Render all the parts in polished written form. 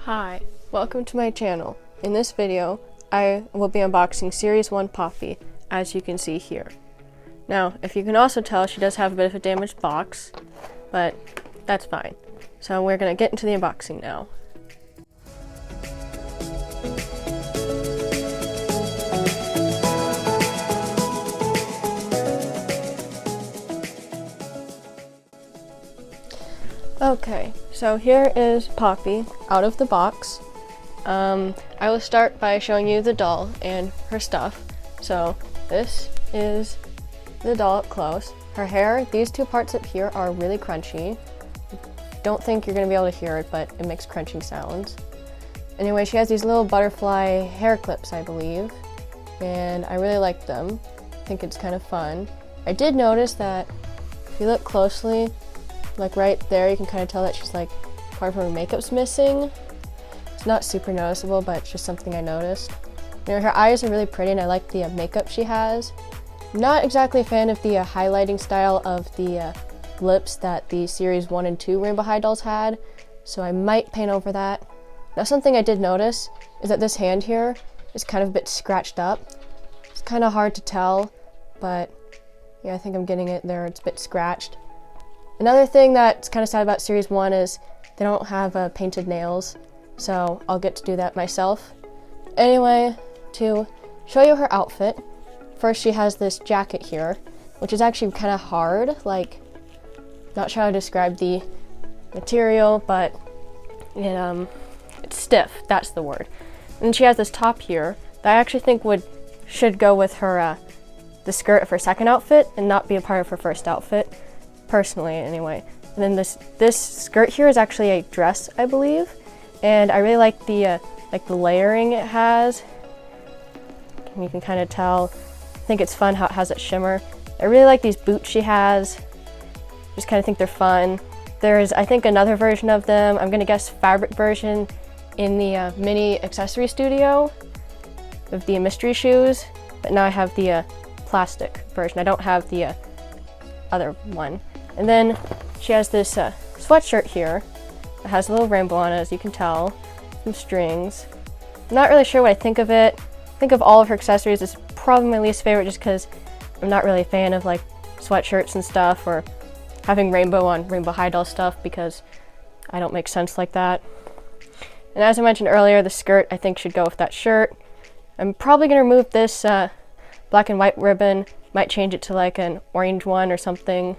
Hi, welcome to my channel. In this video, I will be unboxing Series 1 Poppy, as you can see here. Now, if you can also tell, she does have a bit of a damaged box, but that's fine. So we're gonna get into the unboxing now. Okay, so here is Poppy out of the box. I will start by showing you the doll and her stuff. So this is the doll up close. Her hair, these two parts up here are really crunchy. Don't think you're gonna be able to hear it, but it makes crunching sounds. Anyway, she has these little butterfly hair clips, I believe, and I really like them. I think it's kind of fun. I did notice that if you look closely, like right there, you can kind of tell that she's like part of her makeup's missing. It's not super noticeable, but it's just something I noticed. You know, her eyes are really pretty and I like the makeup she has. I'm not exactly a fan of the highlighting style of the lips that the Series 1 and 2 rainbowhighdolls had, so I might paint over that. Now, something I did notice is that this hand here is kind of a bit scratched up. It's kind of hard to tell, but yeah, I think I'm getting it there. It's a bit scratched. Another thing that's kind of sad about Series 1 is they don't have painted nails, so I'll get to do that myself. Anyway, to show you her outfit, first she has this jacket here, which is actually kind of hard, like, not sure how to describe the material, but it's stiff, that's the word. And she has this top here that I actually think should go with her, the skirt of her second outfit and not be a part of her first outfit. Personally, anyway. And then this skirt here is actually a dress, I believe, and I really like the layering it has. And you can kind of tell. I think it's fun how it has that shimmer. I really like these boots she has. Just kind of think they're fun. There's, I think, another version of them. I'm gonna guess fabric version in the mini accessory studio of the mystery shoes. But now I have the plastic version. I don't have the other one. And then she has this sweatshirt here that has a little rainbow on it, as you can tell, some strings. I'm not really sure what I think of it. I think of all of her accessories, it's probably my least favorite just because I'm not really a fan of like sweatshirts and stuff or having rainbow on rainbowhighdolls stuff because I don't make sense like that. And as I mentioned earlier, the skirt I think should go with that shirt. I'm probably gonna remove this black and white ribbon, might change it to like an orange one or something,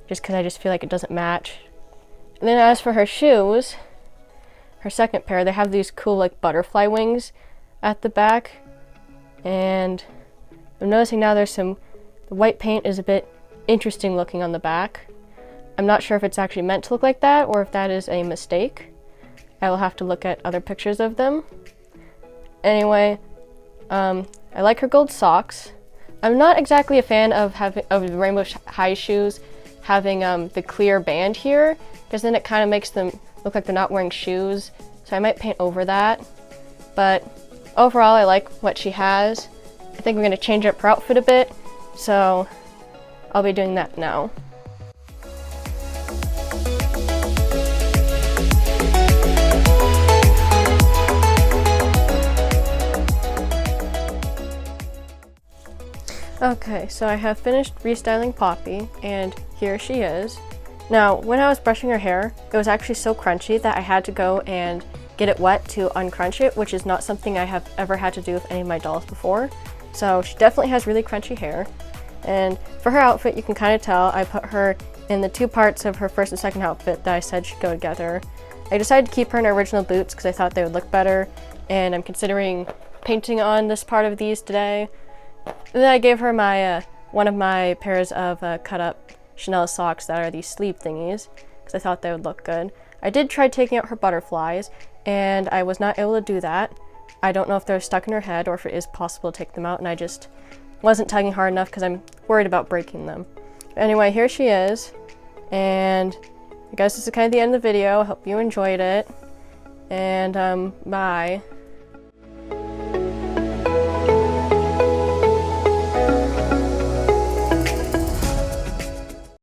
just because I just feel like it doesn't match. And then as for her shoes, her second pair, they have these cool like butterfly wings at the back. And I'm noticing now the white paint is a bit interesting looking on the back. I'm not sure if it's actually meant to look like that or if that is a mistake. I will have to look at other pictures of them. Anyway, I like her gold socks. I'm not exactly a fan of the rainbow high shoes having the clear band here, because then it kind of makes them look like they're not wearing shoes, so I might paint over that. But overall, I like what she has. I think we're going to change up her outfit a bit, so I'll be doing that now. Okay, so I have finished restyling Poppy, and here she is. Now, when I was brushing her hair, it was actually so crunchy that I had to go and get it wet to uncrunch it, which is not something I have ever had to do with any of my dolls before. So she definitely has really crunchy hair. And for her outfit, you can kind of tell I put her in the two parts of her first and second outfit that I said should go together. I decided to keep her in her original boots because I thought they would look better, and I'm considering painting on this part of these today. And then I gave her my one of my pairs of cut up Chanel socks that are these sleeve thingies because I thought they would look good. I did try taking out her butterflies and I was not able to do that. I don't know if they're stuck in her head or if it is possible to take them out, and I just wasn't tugging hard enough because I'm worried about breaking them. But anyway, here she is, and I guess this is kind of the end of the video. I hope you enjoyed it, and bye.